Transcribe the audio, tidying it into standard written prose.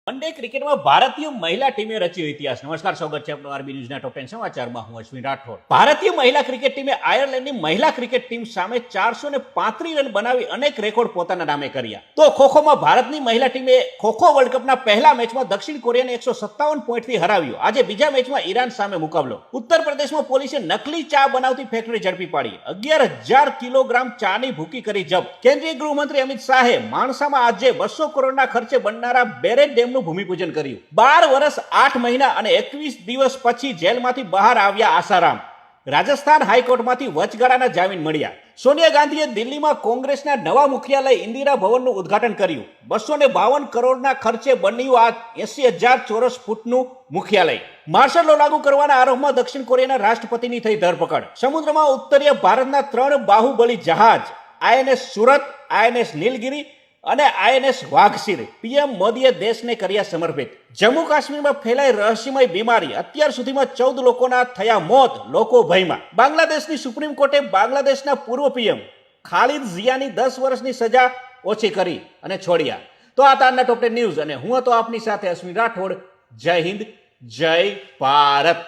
One day ક્રિકેટમાં ભારતીય મહિલા ટીમે રચ્યો ઇતિહાસ। નમસ્કાર, સ્વાગત છે આપનું આરબી ન્યૂઝના ટોપ 10 સમાચારમાં। હું અશ્વિન રાઠોડ। ભારતીય મહિલા ક્રિકેટ ટીમે આયર્લેન્ડની મહિલા ક્રિકેટ ટીમ સામે 435 રન બનાવી અનેક રેકોર્ડ પોતાના નામે કર્યા। તો ખોખોમાં ભારતની મહિલા ટીમે ખોખો વર્લ્ડ કપના પહેલા મેચમાં દક્ષિણ કોરિયાને 157 પોઈન્ટથી હરાવ્યું। આજે બીજા મેચમાં ઈરાન સામે મુકાબલો। ઉત્તર પ્રદેશમાં પોલીસે નકલી ચા બનાવતી ફેક્ટરી ઝડપી પાડી। 11,000 કિલોગ્રામ ચાની ભૂકી કરી જપ્ત। કેન્દ્રીય ગૃહમંત્રી અમિત શાહે માણસામાં આજે 200 કરોડના ખર્ચે બનનારા બેરેજ ડેમનું ભૂમિપૂજન કર્યું। 12 વર્ષ 8 મહિના અને 21 દિવસ પછી જેલમાંથી બહાર આવ્યા આસારામ। રાજસ્થાન હાઈકોર્ટમાંથી વચગાળાના જામીન મળ્યા। સોનિયા ગાંધીએ દિલ્હીમાં કોંગ્રેસના નવા મુખ્યાલય ઇન્દિરા ભવનનું ઉદ્ઘાટન કર્યું। 252 કરોડના ખર્ચે બન્યું આ 80,000 ચોરસ ફૂટનું મુખ્યાલય। માર્શલ લો લાગુ કરવાના આરોપમાં દક્ષિણ કોરિયાના રાષ્ટ્રપતિની થઈ ધરપકડ। સમુદ્રમાં ઉત્તરીય ભારતના 3 બાહુબલી જહાજ આઈએનએસ સુરત, આઈએનએસ નીલગિરી અને આઈએનએસ વાઘસીર પીએમ મોદીએ દેશને કર્યા સમર્પિત। જમ્મુ કાશ્મીરમાં ફેલાઈ રહસ્યમય બીમારી, અત્યાર સુધીમાં 14 લોકોના થયા મોત, લોકો ભયમાં। બાંગ્લાદેશની સુપ્રીમ કોર્ટે બાંગ્લાદેશના પૂર્વ પીએમ ખાલિદ ઝિયાની 10 વર્ષની સજા ઓછી કરી અને છોડ્યા। તો આ તારના ટોપ 10 ન્યૂઝ અને હું હતો આપની સાથે અશ્વિન રાઠોડ। જય હિન્દ, જય ભારત।